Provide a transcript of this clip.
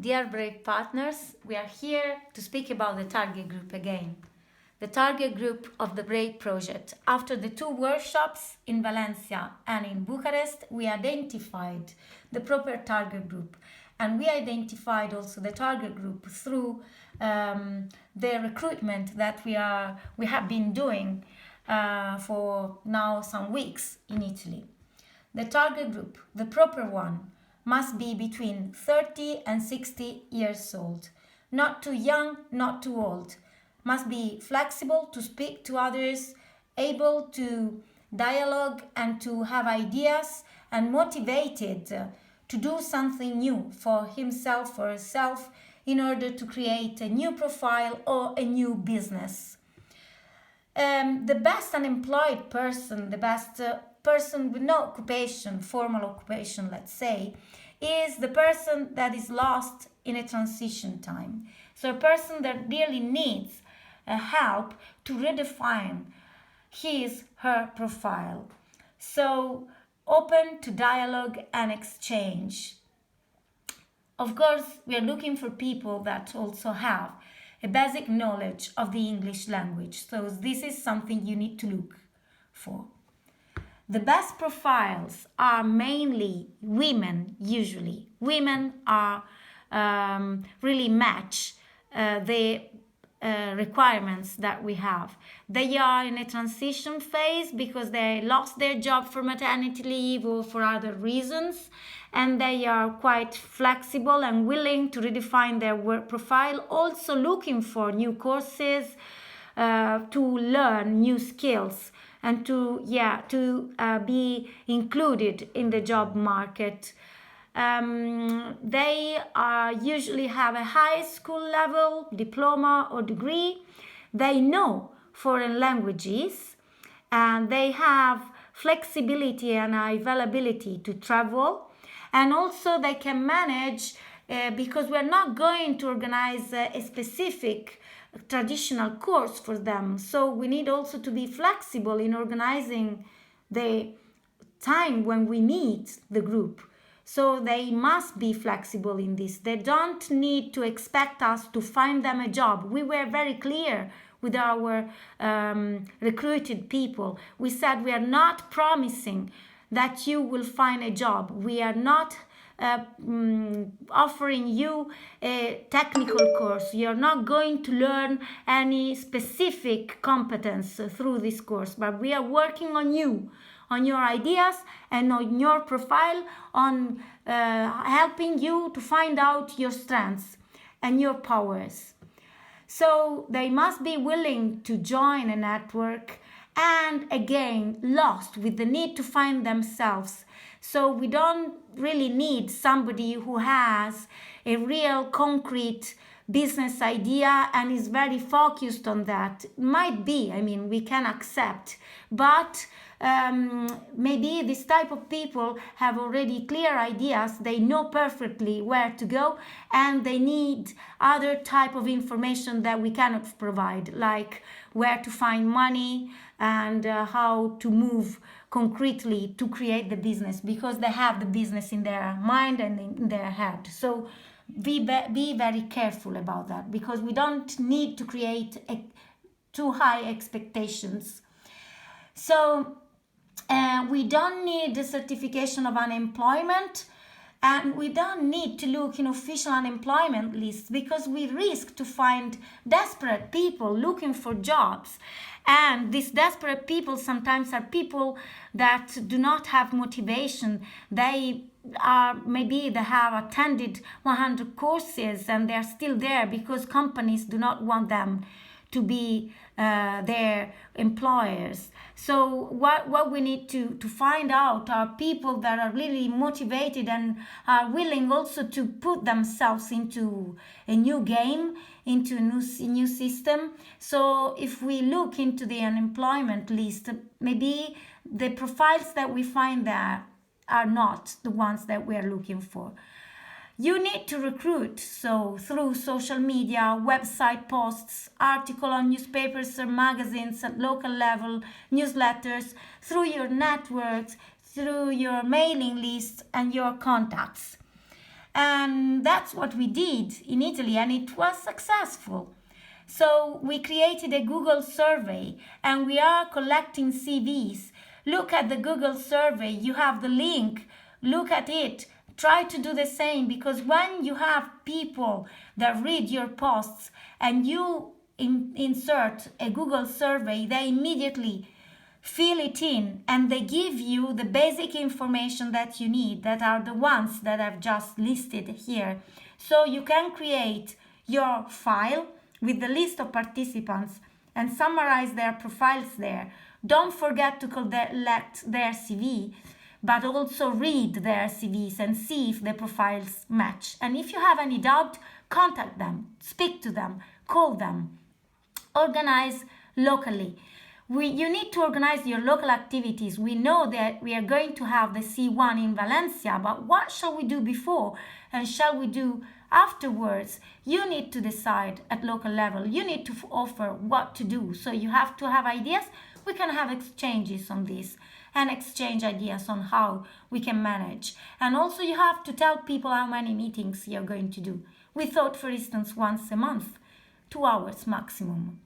Dear Brave Partners, we are here to speak about the target group again. The target group of the Brave project. After the two workshops in Valencia and in Bucharest, we identified the proper target group, and we identified also the target group through the recruitment that we have been doing for now some weeks in Italy. The target group, the proper one, must be between 30 and 60 years old. Not too young, not too old. Must be flexible to speak to others, able to dialogue and to have ideas, and motivated to do something new for himself or herself in order to create a new profile or a new business. The best unemployed person, the best person with no occupation, formal occupation, let's say, is the person that is lost in a transition time. So a person that really needs help to redefine her profile. So open to dialogue and exchange. Of course, we are looking for people that also have a basic knowledge of the English language. So this is something you need to look for. The best profiles are mainly women, usually. Women are really match the requirements that we have. They are in a transition phase because they lost their job for maternity leave or for other reasons, and they are quite flexible and willing to redefine their work profile, also looking for new courses, to learn new skills and to be included in the job market. They usually have a high school level diploma or degree. They know foreign languages, and they have flexibility and availability to travel, and also they can manage because we're not going to organize a specific traditional course for them. So we need also to be flexible in organizing the time when we meet the group. So they must be flexible in this. They don't need to expect us to find them a job. We were very clear with our recruited people. We said we are not promising that you will find a job. We are not offering you a technical course. You're not going to learn any specific competence through this course, but we are working on you, on your ideas and on your profile, on helping you to find out your strengths and your powers. So they must be willing to join a network and again lost with the need to find themselves. So we don't really need somebody who has a real concrete business idea and is very focused on that. Might be, we can accept, but maybe this type of people have already clear ideas. They know perfectly where to go, and they need other type of information that we cannot provide, like where to find money and how to move concretely to create the business, because they have the business in their mind and in their head. So be very careful about that, because we don't need to create too high expectations. So we don't need the certification of unemployment, and we don't need to look in official unemployment lists, because we risk to find desperate people looking for jobs. And these desperate people sometimes are people that do not have motivation. They have attended 100 courses and they are still there because companies do not want them to be their employers. So what we need to find out are people that are really motivated and are willing also to put themselves into a new game, into a new system. So if we look into the unemployment list, maybe the profiles that we find there are not the ones that we are looking for. You need to recruit, so through social media, website posts, article on newspapers or magazines at local level, newsletters, through your networks, through your mailing lists and your contacts. And that's what we did in Italy, and it was successful. So we created a Google survey and we are collecting CVs. Look at the Google survey, you have the link, look at it. Try to do the same, because when you have people that read your posts and you insert a Google survey, they immediately fill it in and they give you the basic information that you need, that are the ones that I've just listed here. So you can create your file with the list of participants and summarize their profiles there. Don't forget to collect their CV, but also read their CVs and see if the profiles match. And if you have any doubt, contact them, speak to them, call them. Organize locally. You need to organize your local activities. We know that we are going to have the C1 in Valencia, but what shall we do before and shall we do afterwards? You need to decide at local level. You need to offer what to do. So you have to have ideas. We can have exchanges on this and exchange ideas on how we can manage. And also you have to tell people how many meetings you're going to do. We thought, for instance, once a month, 2 hours maximum.